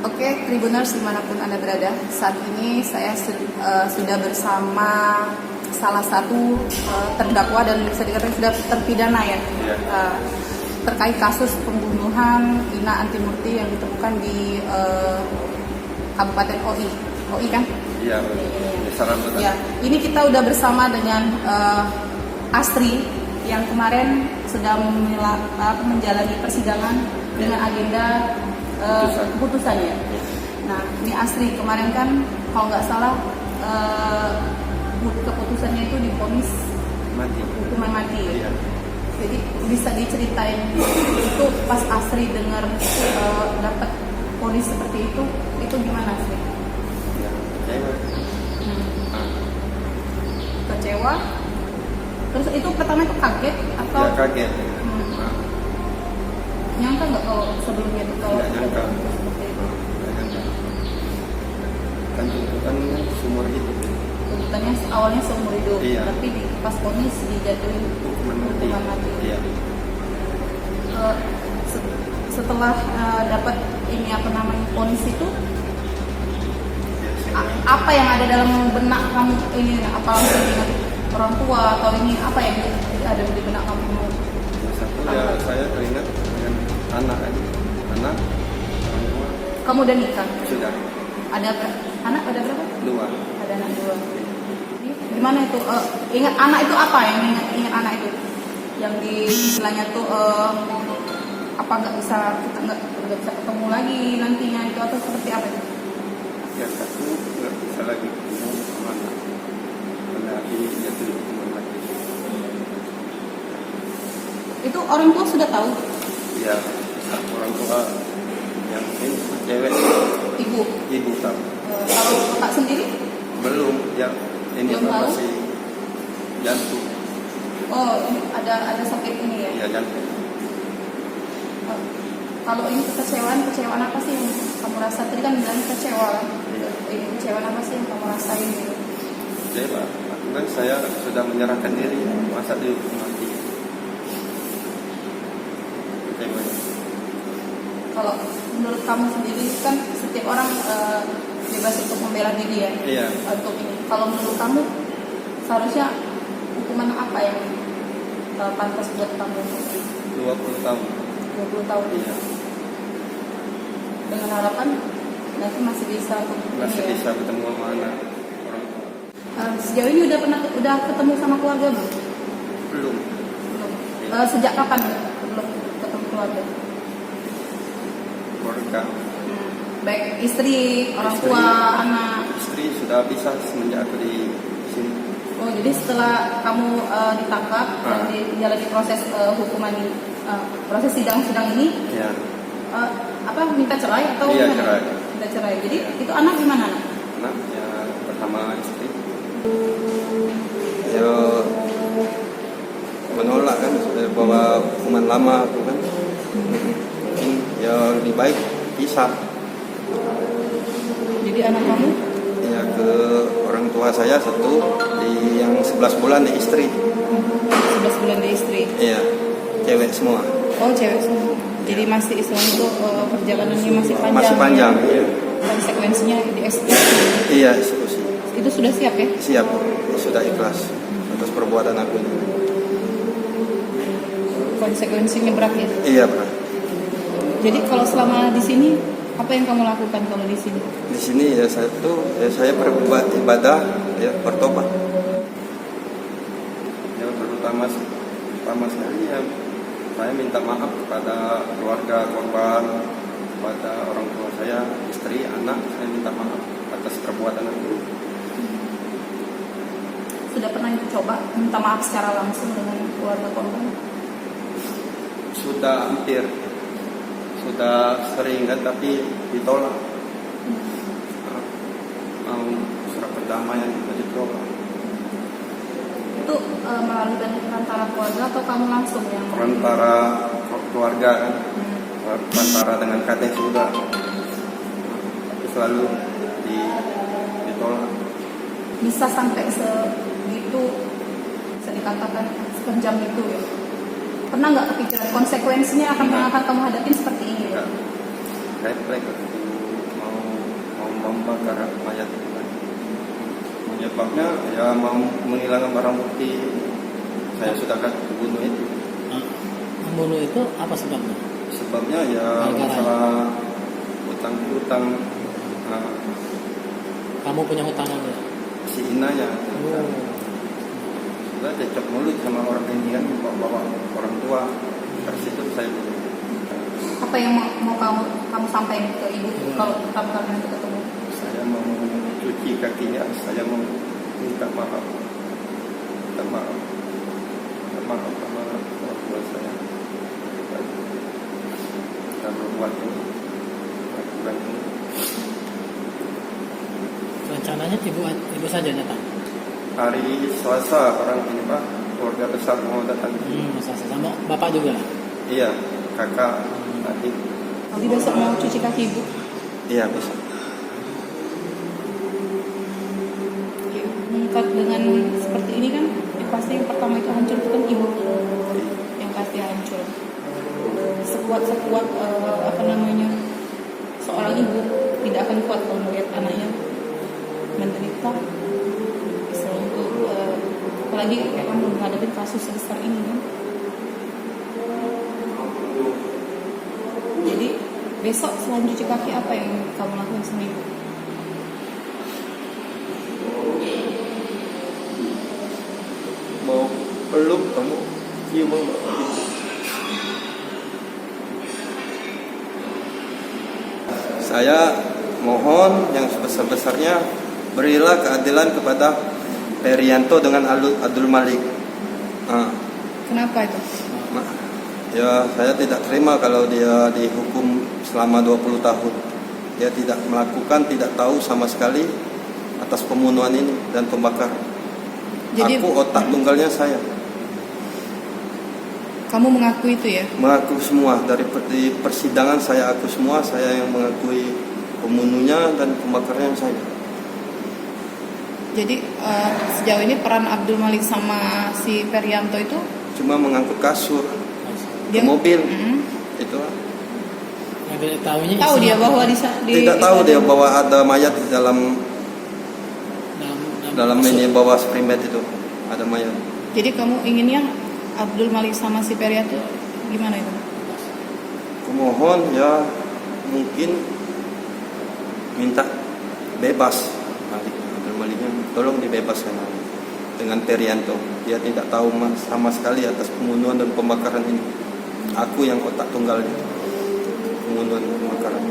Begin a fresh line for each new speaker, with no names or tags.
Oke, Tribuners dimanapun Anda berada, saat ini saya sudah bersama salah satu terdakwa dan bisa dikatakan sudah terpidana ya, terkait kasus pembunuhan Ina Antimurti yang ditemukan di Kabupaten OI kan? Iya,
ya.
Ini kita udah bersama dengan Astri yang kemarin sedang menjalani persidangan dengan agenda keputusannya. Nah, ini Astri kemarin kan kalau nggak salah keputusannya itu divonis hukuman mati.
Iya.
Jadi bisa diceritain itu pas Astri dengar dapat vonis seperti itu gimana sih?
Ya,
Kecewa. Terus itu pertama itu kaget atau?
Ya, kaget.
Nyangka nggak kalau sebelumnya itu kalau
Nggak nyangka.
seperti itu?
Nggak nyangka. Kan tuntutan seumur hidup.
Tuntutannya awalnya seumur hidup,
Iya.
tapi pas vonis dijatuhin
Hukuman mati. Iya.
Setelah dapat ini vonis itu, apa yang ada dalam benak kamu ini? Apa langsung ingat orang tua atau ini apa yang ada di benak kamu?
Satu ya, saya teringat dengan anak, orang tua.
Kamu udah nikah?
Sudah.
Ada anak? Ada berapa?
2.
Ada anak 2. Gimana itu? Ingat anak itu apa yang ingat anak itu? Yang di istilahnya tuh apa kita nggak bisa ketemu lagi nantinya itu atau seperti apa itu?
Ya, satu nggak bisa lagi ketemu sama anak. Karena ini jatuh hukuman mati.
Itu orang tua sudah tahu?
Ya, orang tua yang ini cewek. Ibu tahu.
Kalau bapak sendiri?
Belum, ya ini
Belum tahu?
masih jantung.
Oh, ini ada sakit ini ya?
Ya, jantung.
Kalau ini kekecewaan apa sih yang kamu rasa? Tadi kan bilang kecewa kan?
Iya.
Ini kecewaan apa sih yang kamu rasain gitu?
Jadi Pak, kan saya sudah menyerahkan diri, masa dihukum mati. Kecewa.
Kalau menurut kamu sendiri kan setiap orang bebas untuk membela diri ya?
Iya.
Untuk ini. Kalau menurut kamu seharusnya hukuman apa yang pantas buat kamu?
20 tahun.
20 tahun.
Iya.
Dengan harapan nanti masih bisa
Bisa ketemu sama anak orang tua.
Sejauh ini udah ketemu sama keluarga belum?
Belum.
Sejak kapan belum ketemu keluarga?
Keluarga.
Baik istri, orang tua, anak.
Istri sudah bisa semenjak aku di sini.
Oh, jadi setelah kamu ditangkap dan dijalani proses hukuman proses sidang ini,
Ya.
minta cerai atau
Iya,
gimana?
cerai.
Minta cerai. Jadi itu anak gimana?
Anak ya pertama istri. Ya menolak kan bahwa hukuman lama aku kan. Mungkin ya lebih baik pisah.
Jadi anak kamu?
Ya ke orang tua saya satu di yang 11 bulan di istri.
11 bulan di istri.
Iya, cewek semua.
Oh, cewek semua. Jadi masih istilahnya itu perjalanannya masih panjang.
Masih panjang.
Ya? Konsekuensinya dieksekusi.
Iya, eksekusi.
Itu sudah siap ya?
Siap, sudah ikhlas atas perbuatan aku ini.
Konsekuensinya berat ya?
Iya, Pak.
Jadi kalau selama di sini apa yang kamu lakukan kalau di sini?
Di sini ya saya beribadah, ya bertobat. Ya pertama sekali ya saya minta maaf kepada keluarga korban, kepada orang tua saya, istri, anak. Saya minta maaf atas perbuatan aku.
Sudah pernah coba minta maaf secara langsung dengan keluarga korban?
Sudah hampir, sudah sering kan, tapi ditolak. Mau surat perdamaian ditolak.
Itu melalui perantara keluarga atau kamu langsung yang?
Perantara keluarga kan, perantara dengan kakek juga, tapi selalu ditolak.
Bisa sampai segitu, bisa dikatakan sekejam itu ya. Pernah nggak kepikiran konsekuensinya akan yang akan kamu hadapin seperti ini?
Ya, refleks mau membakar mayat itu kan. Menyebabnya ya mau menghilangkan barang bukti. Saya sudah kan bunuh itu.
Membunuh itu apa sebabnya?
Sebabnya ya masalah hutang.
Kamu punya hutang apa?
Si inanya.
Oh.
Sudah cecok mulut sama orang ini kan, bawa orang tua. Dari situ saya bunuh.
Apa yang mau kamu sampaikan ke ibu kalau kamu nanti ketemu?
Saya mau cuci kakinya, saya mau minta maaf sama orang tua saya. Kita berbuat ini, lakukan ini.
Rencananya ibu saja datang.
Hari Selasa orang ini Pak, keluarga besar mau datang.
Sama bapak juga.
Iya, kakak, adik.
Jadi besok mau cuci kaki ibu?
Iya bisa.
Mengungkap dengan seperti ini kan, yang pasti yang pertama itu hancur itu kan ibu, yang pasti hancur. Sekuat seorang ibu tidak akan kuat kalau melihat anaknya menderita. Apalagi kamu menghadapi kasus sebesar ini kan. Jadi besok selain cuci kaki apa yang kamu lakukan sama ibu?
Mau peluk kamu, cium mama. Saya mohon yang sebesar-besarnya berilah keadilan kepada Perianto dengan Abdul Malik.
Kenapa itu?
Ya saya tidak terima kalau dia dihukum selama 20 tahun. Dia tidak melakukan, tidak tahu sama sekali atas pembunuhan ini dan pembakaran.
Jadi,
aku otak tunggalnya saya.
Kamu mengaku itu ya?
Mengaku semua dari persidangan saya aku semua, saya yang mengakui pembunuhnya dan pembakarnya saya.
Jadi sejauh ini peran Abdul Malik sama si Perianto itu
Cuma mengangkut kasur ke
dia
mobil. Itu
tahu dia bahwa
tidak tahu dia bahwa ada mayat di dalam ini bawah sprimet itu ada mayat.
Jadi kamu inginnya Abdul Malik sama si Perianto gimana itu?
Kumohon ya mungkin minta bebas Abdul Maliknya, tolong dibebaskan dengan Perianto. Dia tidak tahu sama sekali atas pembunuhan dan pembakaran ini. Aku yang otak tunggalnya, pembunuhan dan pembakaran.